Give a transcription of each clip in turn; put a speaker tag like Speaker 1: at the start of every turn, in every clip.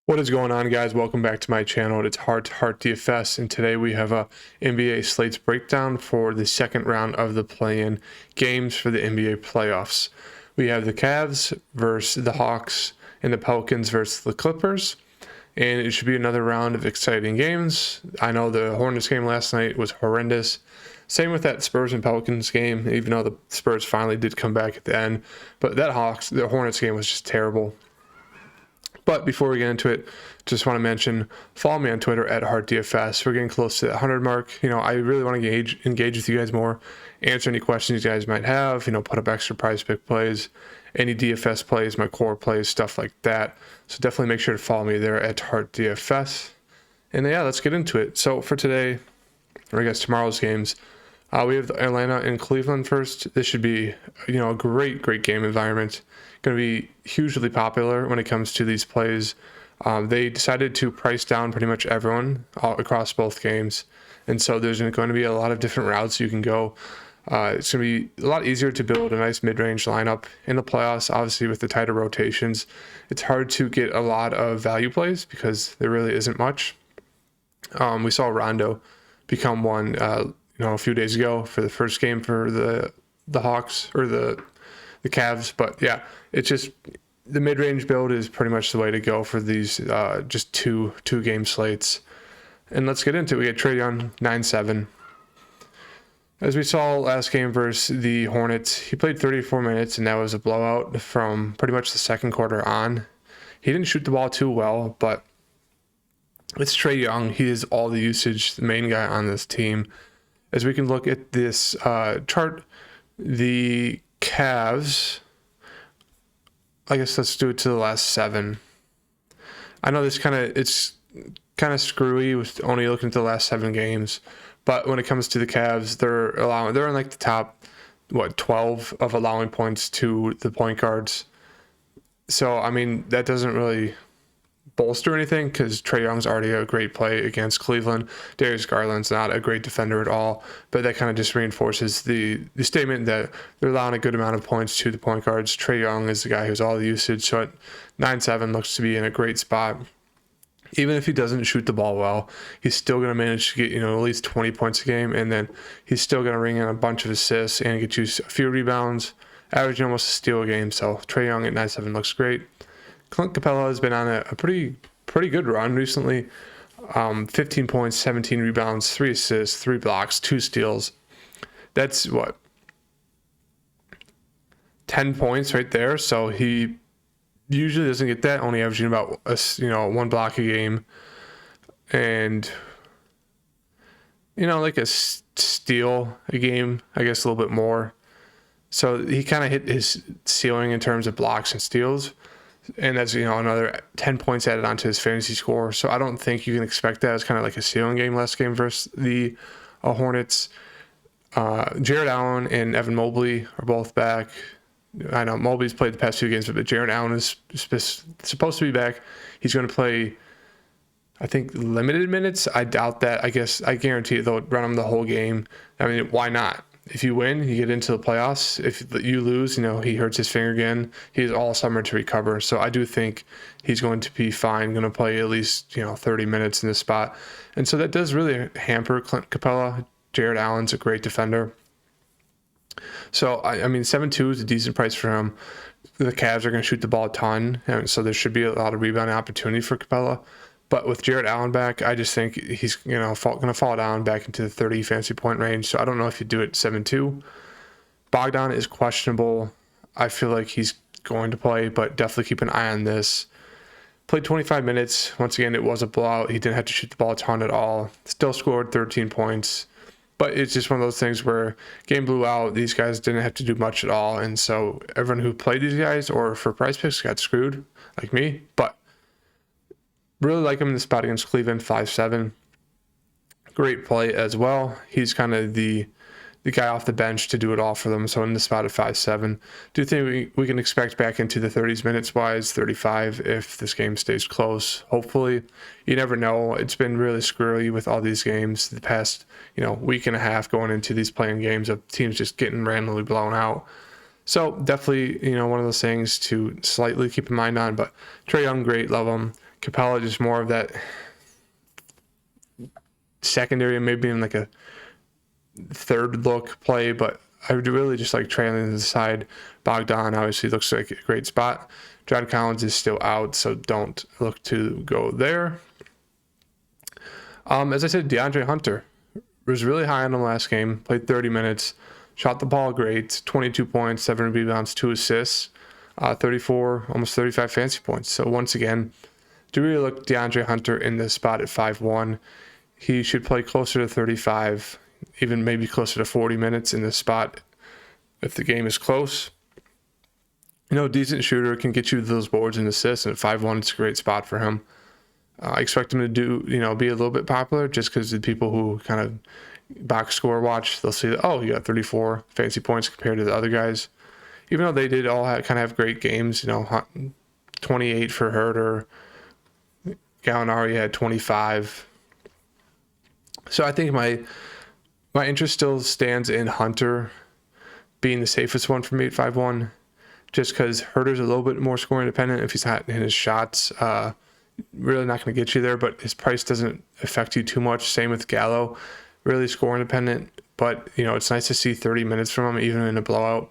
Speaker 1: What is going on, guys? Welcome back to my channel. It's Heart to Heart DFS, and today we have a NBA slates breakdown for the second round of the play-in games for the NBA playoffs. We have the Cavs versus the Hawks and the Pelicans versus the Clippers, and it should be another round of exciting games. I know the Hornets game last night was horrendous. Same with that Spurs and Pelicans game, even though the Spurs finally did come back at the end. But that the Hornets game was just terrible. But before we get into it, just want to mention, follow me on Twitter at HeartDFS. We're getting close to the 100 mark. I really want to engage with you guys more, answer any questions you guys might have, put up extra prize pick plays, any DFS plays, my core plays, stuff like that. So definitely make sure to follow me there at HeartDFS. And yeah, let's get into it. So for today, or I guess tomorrow's games, we have Atlanta and Cleveland first. This should be, a great game environment. Going to be hugely popular when it comes to these plays. They decided to price down pretty much everyone across both games. And so there's going to be a lot of different routes you can go. It's going to be a lot easier to build a nice mid-range lineup in the playoffs. Obviously, with the tighter rotations, it's hard to get a lot of value plays because there really isn't much. We saw Rondo become one, a few days ago for the first game for the Hawks or the Cavs. But yeah, it's just the mid-range build is pretty much the way to go for these just two game slates. And let's get into it. We get Trae Young 9-7. As we saw last game versus the Hornets, he played 34 minutes and that was a blowout from pretty much the second quarter on. He didn't shoot the ball too well, but it's Trae Young. He is all the usage, the main guy on this team. As we can look at this chart, the Cavs, I guess let's do it to the last 7. I know it's kind of screwy with only looking at the last 7 games, but when it comes to the Cavs, they're in like the top 12 of allowing points to the point guards. So I mean that doesn't really bolster anything because Trae Young's already a great play against Cleveland. Darius Garland's not a great defender at all, but that kind of just reinforces the statement that they're allowing a good amount of points to the point guards. Trae Young is the guy who's all the usage, so at 9-7 looks to be in a great spot. Even if he doesn't shoot the ball well, he's still going to manage to get at least 20 points a game, and then he's still going to ring in a bunch of assists and get you a few rebounds, averaging almost a steal a game. So Trae Young at 9-7 looks great. Clint Capella has been on a pretty good run recently. 15 points, 17 rebounds, 3 assists, 3 blocks, 2 steals. That's 10 points right there. So he usually doesn't get that, only averaging about 1 block a game, and like a steal a game, I guess a little bit more. So he kind of hit his ceiling in terms of blocks and steals. And that's, another 10 points added onto his fantasy score. So I don't think you can expect that as kind of like a ceiling game last game versus the Hornets. Jared Allen and Evan Mobley are both back. I know Mobley's played the past 2 games, but Jared Allen is supposed to be back. He's going to play, I think, limited minutes. I doubt that. I guarantee they'll run him the whole game. I mean, why not? If you win, you get into the playoffs. If you lose, he hurts his finger again. He has all summer to recover. So I do think he's going to be fine, going to play at least 30 minutes in this spot. And so that does really hamper Clint Capella. Jared Allen's a great defender. So, I mean, 7-2 is a decent price for him. The Cavs are going to shoot the ball a ton, and so there should be a lot of rebounding opportunity for Capella. But with Jared Allen back, I just think he's going to fall down back into the 30 fantasy point range. So I don't know if you do it 7-2. Bogdan is questionable. I feel like he's going to play, but definitely keep an eye on this. Played 25 minutes. Once again, it was a blowout. He didn't have to shoot the ball a ton at all. Still scored 13 points. But it's just one of those things where game blew out. These guys didn't have to do much at all. And so everyone who played these guys or for price picks got screwed, like me. But really like him in the spot against Cleveland, 5-7. Great play as well. He's kind of the guy off the bench to do it all for them. So in the spot at 5-7. Do you think we can expect back into the 30s minutes wise, 35 if this game stays close? Hopefully. You never know. It's been really screwy with all these games the past, week and a half going into these playing games of teams just getting randomly blown out. So definitely, one of those things to slightly keep in mind on. But Trae Young, great, love him. Capella just more of that secondary, maybe in like a third look play, but I would really just like trailing to the side. Bogdan obviously looks like a great spot. John Collins is still out, so don't look to go there. As I said, DeAndre Hunter was really high on him last game, played 30 minutes, shot the ball great, 22 points, 7 rebounds, 2 assists, 34, almost 35 fantasy points. So once again, do really look DeAndre Hunter in this spot at 5-1. He should play closer to 35, even maybe closer to 40 minutes in this spot if the game is close. Decent shooter, can get you those boards and assists, and at 5-1, it's a great spot for him. I expect him to be a little bit popular just because the people who kind of box score watch, they'll see that, oh, you got 34 fantasy points compared to the other guys. Even though they did all kind of have great games, 28 for Herter, Gallinari had 25. So I think my interest still stands in Hunter being the safest one for me at 5-1, just because Herter's a little bit more scoring dependent if he's not in his shots. Really not going to get you there, but his price doesn't affect you too much. Same with Gallo, really scoring dependent, but it's nice to see 30 minutes from him even in a blowout.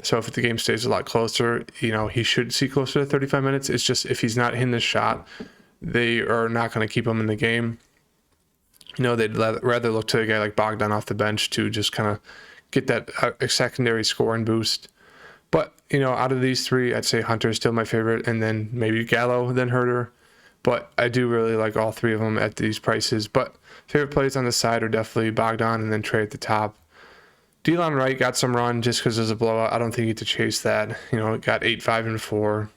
Speaker 1: So if the game stays a lot closer, he should see closer to 35 minutes. It's just if he's not hitting the shot, they are not going to keep him in the game. They'd rather look to a guy like Bogdan off the bench to just kind of get that secondary scoring boost. But out of these three, I'd say Hunter is still my favorite, and then maybe Gallo, then Herter. But I do really like all three of them at these prices. But favorite plays on the side are definitely Bogdan and then Trey at the top. Delon Wright got some run just because there's a blowout. I don't think you get to chase that. It got 8, 5, and 4.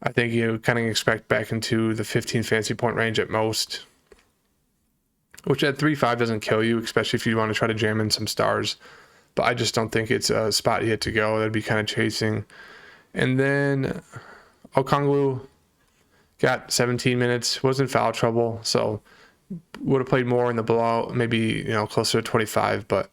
Speaker 1: I think you kind of expect back into the 15 fantasy point range at most, which at 3-5 doesn't kill you, especially if you want to try to jam in some stars. But I just don't think it's a spot yet to go. That'd be kind of chasing. And then Okongwu got 17 minutes, was in foul trouble, so would have played more in the blowout, maybe closer to 25. But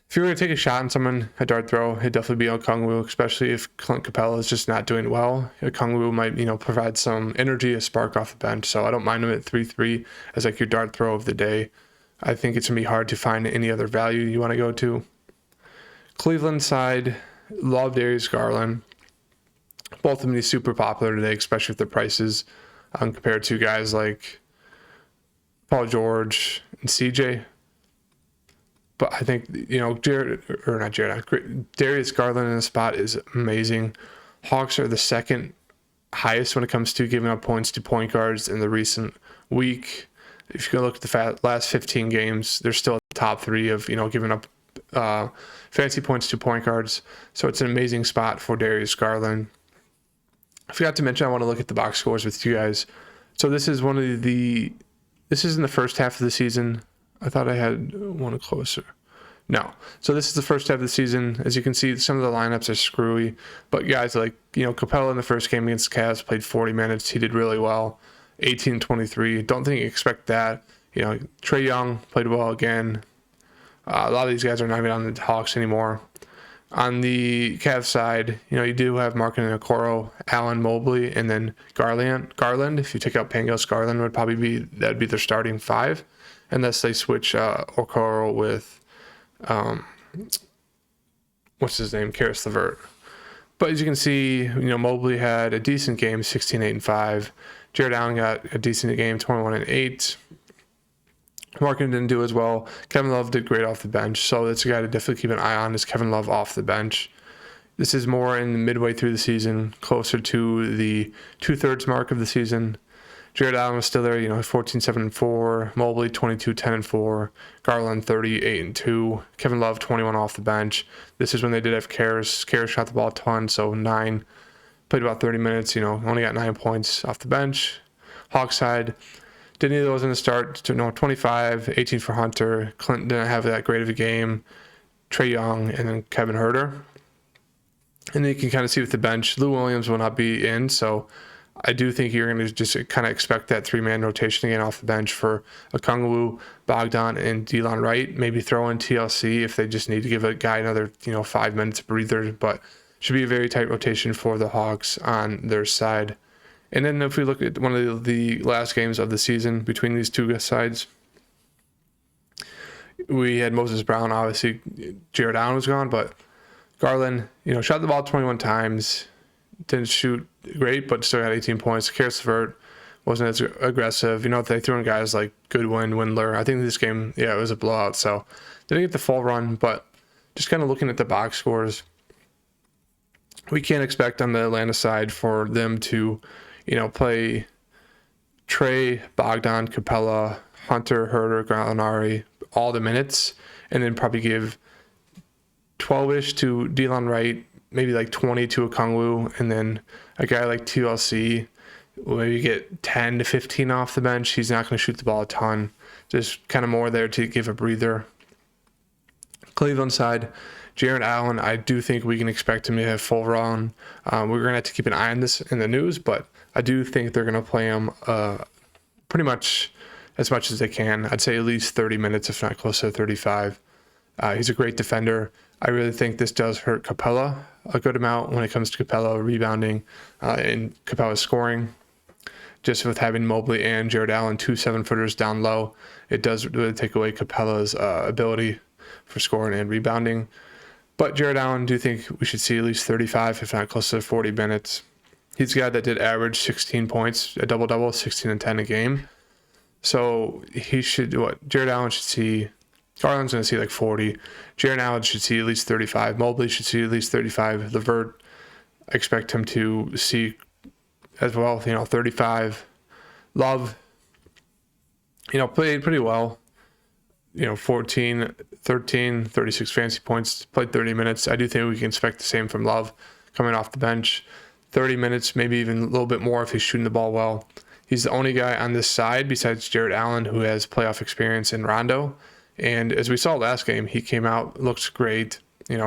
Speaker 1: if you were to take a shot on someone, a dart throw, it'd definitely be Okongwu, especially if Clint Capella is just not doing well. Okongwu might provide some energy, a spark off the bench, so I don't mind him at 3-3 as like your dart throw of the day. I think it's going to be hard to find any other value you want to go to. Cleveland side, love Darius Garland. Both of them are super popular today, especially with their prices compared to guys like Paul George and CJ. But I think, Darius Garland in the spot is amazing. Hawks are the second highest when it comes to giving up points to point guards in the recent week. If you go look at the last 15 games, they're still at the top 3 of, giving up fantasy points to point guards. So it's an amazing spot for Darius Garland. I forgot to mention I want to look at the box scores with you guys. So this is this is in the first half of the season. I thought I had one closer. No. So this is the first half of the season. As you can see, some of the lineups are screwy. But guys like, Capella in the first game against the Cavs played 40 minutes. He did really well. 18-23. Don't think you expect that. Trae Young played well again. A lot of these guys are not even on the Hawks anymore. On the Cavs side, you do have Markin and Okoro, Allen, Mobley, and then Garland. If you take out Pangos, Garland would probably that'd be their starting 5, unless they switch Okoro with what's his name, Karis LeVert. But as you can see, Mobley had a decent game, 16, 8, and 5. Jared Allen got a decent game, 21 and 8. Markin didn't do as well. Kevin Love did great off the bench, so that's a guy to definitely keep an eye on, is Kevin Love off the bench. This is more in the midway through the season, closer to the 2/3 mark of the season. Jared Allen was still there, 14, 7, and 4. Mobley, 22, 10, and 4. Garland, 30, 8, and 2. Kevin Love, 21 off the bench. This is when they did have Karis. Karis shot the ball a ton, so 9. Played about 30 minutes, only got 9 points off the bench. Hawks side, didn't either of those in the start. 25, 18 for Hunter. Clinton didn't have that great of a game. Trae Young, and then Kevin Herter. And then you can kind of see with the bench, Lou Williams will not be in, so I do think you're going to just kind of expect that 3-man rotation again off the bench for Okongwu, Bogdan, and Delon Wright. Maybe throw in TLC if they just need to give a guy another 5 minutes breather, but should be a very tight rotation for the Hawks on their side. And then if we look at one of the last games of the season between these two sides, we had Moses Brown. Obviously, Jared Allen was gone, but Garland, shot the ball 21 times, didn't shoot great, but still had 18 points. Karis LeVert wasn't as aggressive. They threw in guys like Goodwin, Windler. I think this game, it was a blowout, so didn't get the full run, but just kind of looking at the box scores, we can't expect on the Atlanta side for them to, play Trey, Bogdan, Capella, Hunter, Herter, Gallinari, all the minutes, and then probably give 12-ish to Delon Wright, maybe like 20 to Okongwu, and then a guy like TLC will maybe get 10 to 15 off the bench. He's not going to shoot the ball a ton. Just kind of more there to give a breather. Cleveland side, Jared Allen, I do think we can expect him to have full run. We're going to have to keep an eye on this in the news, but I do think they're going to play him pretty much as much as they can. I'd say at least 30 minutes, if not close to 35. He's a great defender. I really think this does hurt Capella a good amount when it comes to Capella rebounding and Capella scoring. Just with having Mobley and Jared Allen, 2 7-footers down low, it does really take away Capella's ability for scoring and rebounding. But Jared Allen, do think we should see at least 35, if not close to 40 minutes. He's a guy that did average 16 points, a double-double, 16 and 10 a game. So he should, Jared Allen should see, Garland's going to see like 40. Jared Allen should see at least 35. Mobley should see at least 35. LeVert, I expect him to see as well, 35. Love, played pretty well. 14, 13, 36 fantasy points, played 30 minutes. I do think we can expect the same from Love coming off the bench. 30 minutes, maybe even a little bit more if he's shooting the ball well. He's the only guy on this side besides Jared Allen who has playoff experience in Rondo. And as we saw last game, he came out, looked great,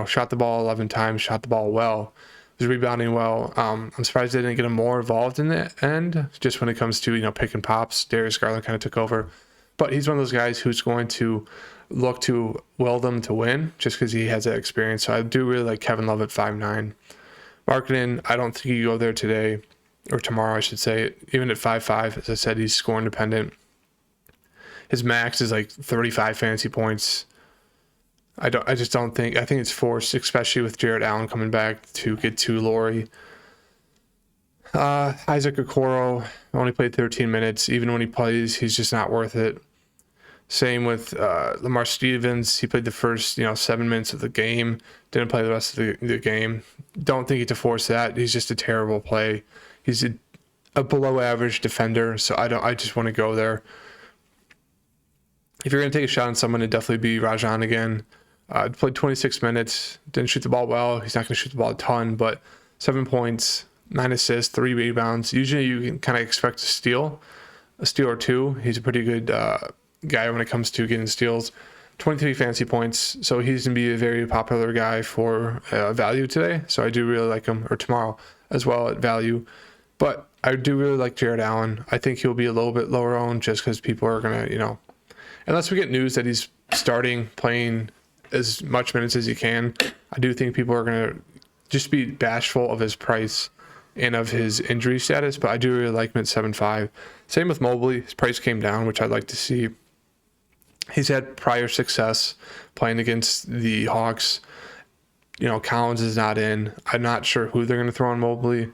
Speaker 1: shot the ball 11 times, shot the ball well, was rebounding well. I'm surprised they didn't get him more involved in the end, just when it comes to, pick and pops. Darius Garland kind of took over. But he's one of those guys who's going to look to will them to win just because he has that experience. So I do really like Kevin Love at 5'9". Marketing, I don't think you go there today or tomorrow, I should say. Even at 5'5", as I said, he's scoring dependent. His max is like 35 fantasy points. I just don't think. I think it's forced, especially with Jared Allen coming back to get to Laurie. Isaac Okoro only played 13 minutes. Even when he plays, he's just not worth it. Same with Lamar Stevens. He played the first 7 minutes of the game. Didn't play the rest of the game. Don't think he to force that. He's just a terrible play. He's a below average defender. So I just want to go there. If you're going to take a shot on someone, it'd definitely be Rajon again. Played 26 minutes. Didn't shoot the ball well. He's not going to shoot the ball a ton, but 7 points. 9 assists, 3 rebounds. Usually you can kind of expect a steal or two. He's a pretty good guy when it comes to getting steals. 23 fantasy points. So he's going to be a very popular guy for value today. So I do really like him, or tomorrow as well at value. But I do really like Jared Allen. I think he'll be a little bit lower owned just because people are going to, unless we get news that he's playing as much minutes as he can, I do think people are going to just be bashful of his price and of his injury status, but I do really like him at 7'5". Same with Mobley. His price came down, which I'd like to see. He's had prior success playing against the Hawks. Collins is not in. I'm not sure who they're going to throw on Mobley,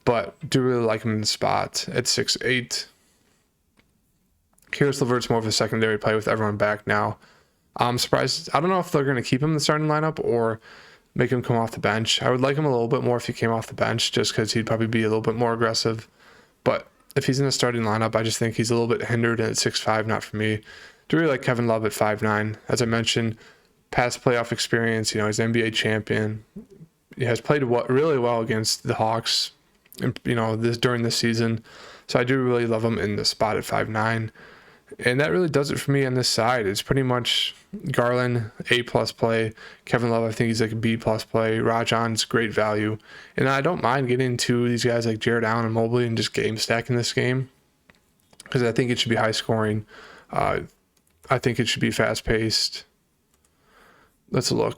Speaker 1: but do really like him in the spot at 6'8". Karis LeVert's more of a secondary play with everyone back now. I'm surprised. I don't know if they're going to keep him in the starting lineup or make him come off the bench. I would like him a little bit more if he came off the bench just because he'd probably be a little bit more aggressive. But if he's in the starting lineup, I just think he's a little bit hindered, and at 6'5", not for me. Do really like Kevin Love at 5'9". As I mentioned, past playoff experience, he's an NBA champion. He has played really well against the Hawks, during this season. So I do really love him in the spot at 5'9". And that really does it for me on this side. It's pretty much Garland, A+ play. Kevin Love, I think he's like a B+ play. Rajon's great value. And I don't mind getting into these guys like Jared Allen and Mobley and just game stacking this game because I think it should be high scoring. I think it should be fast paced. Let's look.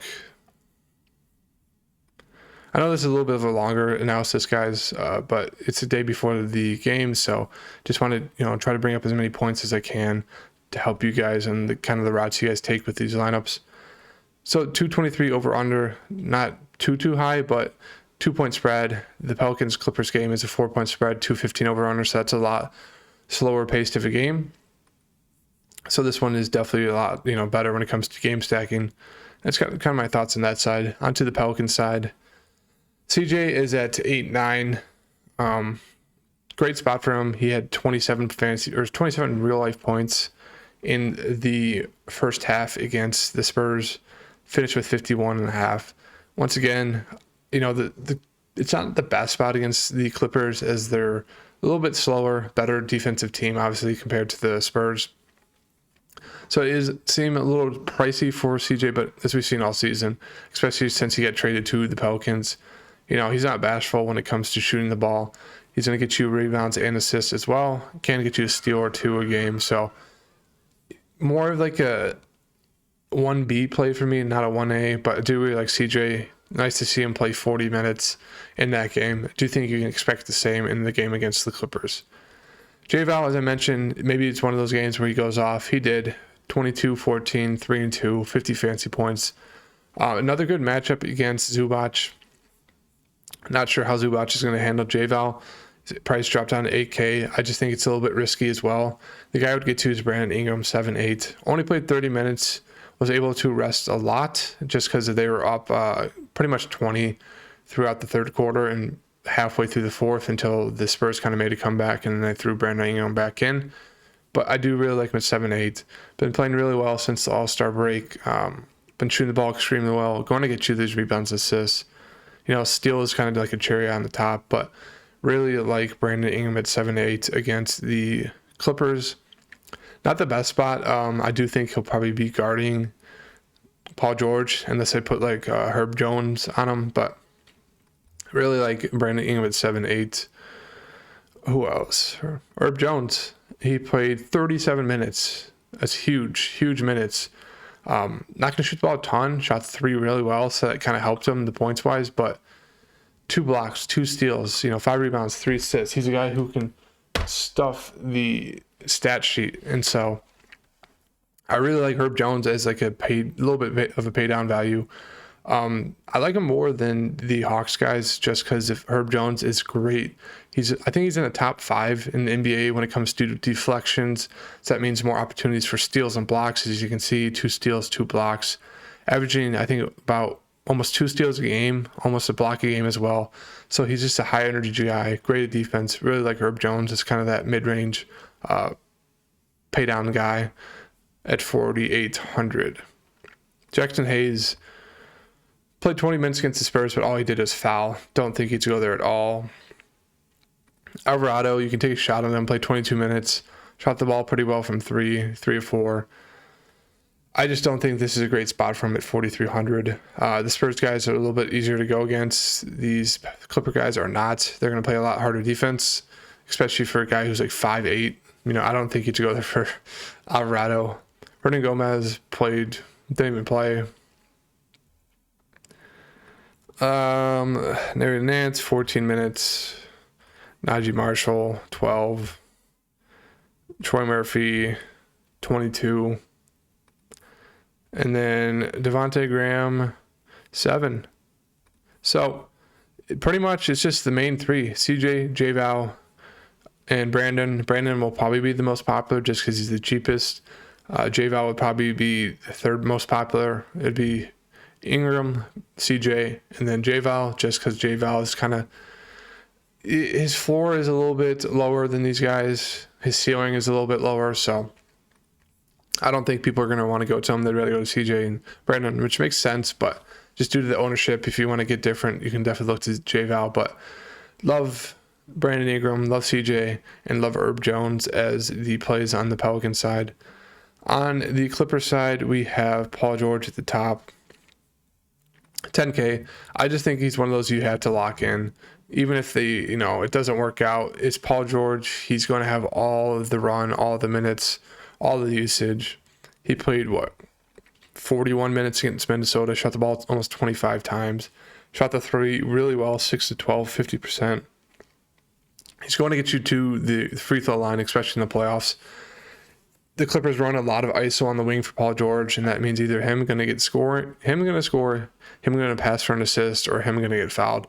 Speaker 1: I know this is a little bit of a longer analysis, guys, but it's the day before the game, so just want to try to bring up as many points as I can to help you guys and the kind of the routes you guys take with these lineups. So 223 over under, not too high, but 2-point spread. The Pelicans Clippers game is a 4-point spread, 215 over under, so that's a lot slower paced of a game. So this one is definitely a lot better when it comes to game stacking. That's kind of my thoughts on that side. Onto the Pelicans side, CJ is at 8-9. Great spot for him. He had 27 real life points in the first half against the Spurs. Finished with 51.5. Once again, it's not the best spot against the Clippers, as they're a little bit slower, better defensive team, obviously, compared to the Spurs. So it is seem a little pricey for CJ, but as we've seen all season, especially since he got traded to the Pelicans, he's not bashful when it comes to shooting the ball. He's going to get you rebounds and assists as well. Can get you a steal or two a game. So more of like a 1B play for me, not a 1A, but I do really like CJ. Nice to see him play 40 minutes in that game. I do think you can expect the same in the game against the Clippers. J-Val, as I mentioned, maybe it's one of those games where he goes off. He did 22, 14, 3-2, 50 fancy points. Another good matchup against Zubac. Not sure how Zubac is going to handle J-Val. His price dropped down to 8K. I just think it's a little bit risky as well. The guy I would get to is Brandon Ingram, 7-8. Only played 30 minutes. Was able to rest a lot just because they were up pretty much 20 throughout the third quarter and halfway through the fourth until the Spurs kind of made a comeback, and then they threw Brandon Ingram back in. But I do really like him at 7-8. Been playing really well since the All-Star break. Been shooting the ball extremely well. Going to get you these rebounds, assists. Steal is kind of like a cherry on the top, but really like Brandon Ingram at 7-8 against the Clippers. Not the best spot. I do think he'll probably be guarding Paul George unless I put like Herb Jones on him, but really like Brandon Ingram at 7-8. Who else? Herb Jones. He played 37 minutes. That's huge minutes. Not going to shoot the ball a ton. Shot 3 really well, so that kind of helped him the points wise, but 2 blocks, 2 steals, 5 rebounds, 3 assists. He's a guy who can stuff the stat sheet, and so I really like Herb Jones as like a little bit of a pay down value. I like him more than the Hawks guys just because if Herb Jones is great. I think he's in the top 5 in the NBA when it comes to deflections. So that means more opportunities for steals and blocks. As you can see, 2 steals, 2 blocks, averaging I think about almost 2 steals a game, almost a block a game as well. So he's just a high energy guy, great at defense. Really like Herb Jones. It's kind of that mid range pay down guy at 4,800. Jackson Hayes played 20 minutes against the Spurs, but all he did was foul. Don't think he'd go there at all. Alvarado, you can take a shot on him, played 22 minutes, shot the ball pretty well from 3 or 4. I just don't think this is a great spot for him at 4,300. The Spurs guys are a little bit easier to go against. These Clipper guys are not. They're going to play a lot harder defense, especially for a guy who's like 5'8". I don't think he'd go there for Alvarado. Hernan Gomez didn't even play. Larry Nance, 14 minutes. Najee Marshall, 12. Troy Murphy, 22. And then Devontae Graham, 7. So pretty much it's just the main 3, CJ, J-Val, and Brandon. Brandon will probably be the most popular just because he's the cheapest. J-Val would probably be the 3rd most popular. It'd be Ingram, CJ, and then J-Val, just because J-Val is kind of, his floor is a little bit lower than these guys. His ceiling is a little bit lower, so I don't think people are going to want to go to him. They'd rather go to CJ and Brandon, which makes sense, but just due to the ownership, if you want to get different, you can definitely look to J-Val, but love Brandon Ingram, love CJ, and love Herb Jones as the plays on the Pelican side. On the Clippers side, we have Paul George at the top. 10K. I just think he's one of those you have to lock in. Even if it doesn't work out, it's Paul George. He's going to have all of the run, all of the minutes, all of the usage. He played 41 minutes against Minnesota, shot the ball almost 25 times, Shot the three really well, 6 to 12, 50%. He's going to get you to the free throw line, especially in the playoffs. The Clippers run a lot of ISO on the wing for Paul George, and that means either him going to score, him going to pass for an assist, or him going to get fouled.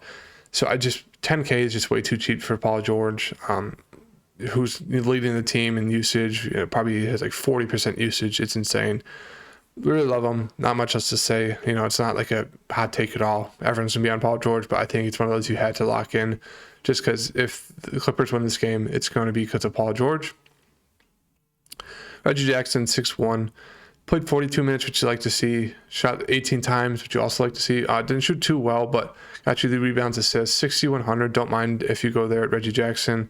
Speaker 1: So 10K is just way too cheap for Paul George, who's leading the team in usage. Probably has like 40% usage. It's insane. Really love him. Not much else to say. It's not like a hot take at all. Everyone's going to be on Paul George, but I think it's one of those you had to lock in just because if the Clippers win this game, it's going to be because of Paul George. Reggie Jackson, 6'1", played 42 minutes, which you like to see. Shot 18 times, which you also like to see. Didn't shoot too well, but got you the rebounds, assists, 6,100. Don't mind if you go there at Reggie Jackson.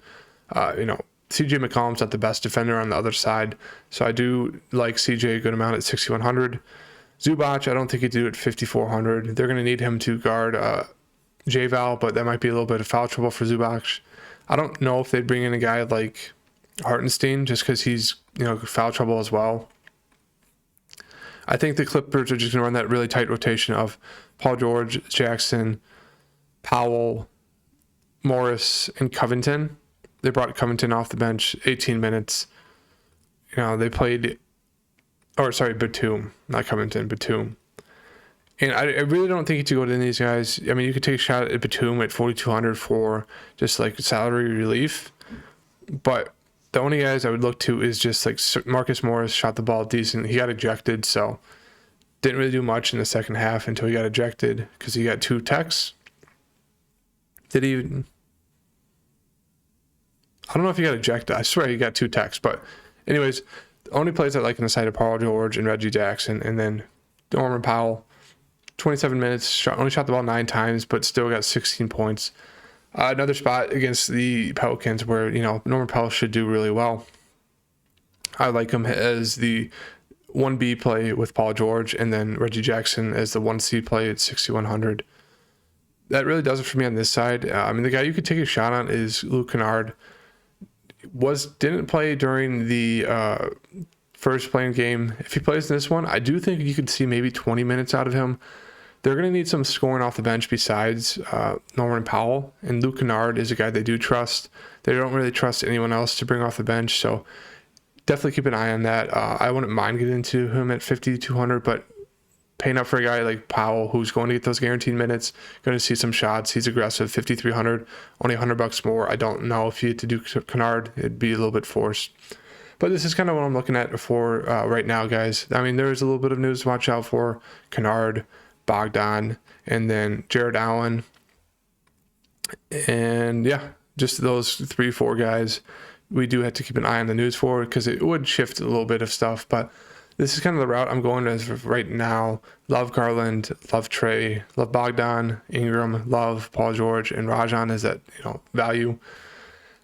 Speaker 1: CJ McCollum's not the best defender on the other side, so I do like CJ a good amount at 6,100. Zubac, I don't think he'd do it at 5,400. They're going to need him to guard J-Val, but that might be a little bit of foul trouble for Zubac. I don't know if they'd bring in a guy like Hartenstein just because he's foul trouble as well. I think the Clippers are just going to run that really tight rotation of Paul George, Jackson, Powell, Morris, and Covington. They brought Covington off the bench, 18 minutes. They played, Batum, not Covington, Batum. And I really don't think you should go to any of these guys. I mean, you could take a shot at Batum at 4,200 for just like salary relief. But the only guys I would look to is just like Marcus Morris shot the ball decent. He got ejected, so didn't really do much in the second half until he got ejected because he got 2 techs. I don't know if he got ejected. I swear he got 2 techs. But anyways, the only plays I like on the side of Paul George and Reggie Jackson, and then Norman Powell, 27 minutes, only shot the ball 9 times, but still got 16 points. Another spot against the Pelicans where, Norman Powell should do really well. I like him as the 1B play with Paul George, and then Reggie Jackson as the 1C play at 6,100. That really does it for me on this side. The guy you could take a shot on is Luke Kennard. Didn't play during the first playing game. If he plays in this one, I do think you could see maybe 20 minutes out of him. They're going to need some scoring off the bench besides Norman Powell, and Luke Kennard is a guy they do trust. They don't really trust anyone else to bring off the bench, so definitely keep an eye on that. I wouldn't mind getting into him at 5,200, but paying up for a guy like Powell, who's going to get those guaranteed minutes, going to see some shots. He's aggressive, 5,300, only $100 more. I don't know if you had to do Kennard, it'd be a little bit forced. But this is kind of what I'm looking at for right now, guys. There's a little bit of news to watch out for. Kennard, Bogdan, and then Jared Allen. And just those 3-4 guys we do have to keep an eye on the news for, because it would shift a little bit of stuff. But this is kind of the route I'm going as of right now. Love Garland, love Trey, love Bogdan, Ingram, love Paul George, and Rajon is that value.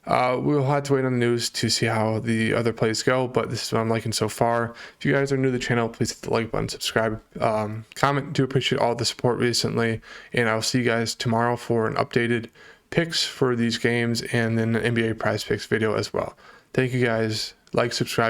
Speaker 1: We'll have to wait on the news to see how the other plays go, but this is what I'm liking so far. If you guys are new to the channel, please hit the like button, subscribe, comment. Do appreciate all the support recently, and I'll see you guys tomorrow for an updated picks for these games and then an NBA prize picks video as well. Thank you guys. Like, subscribe.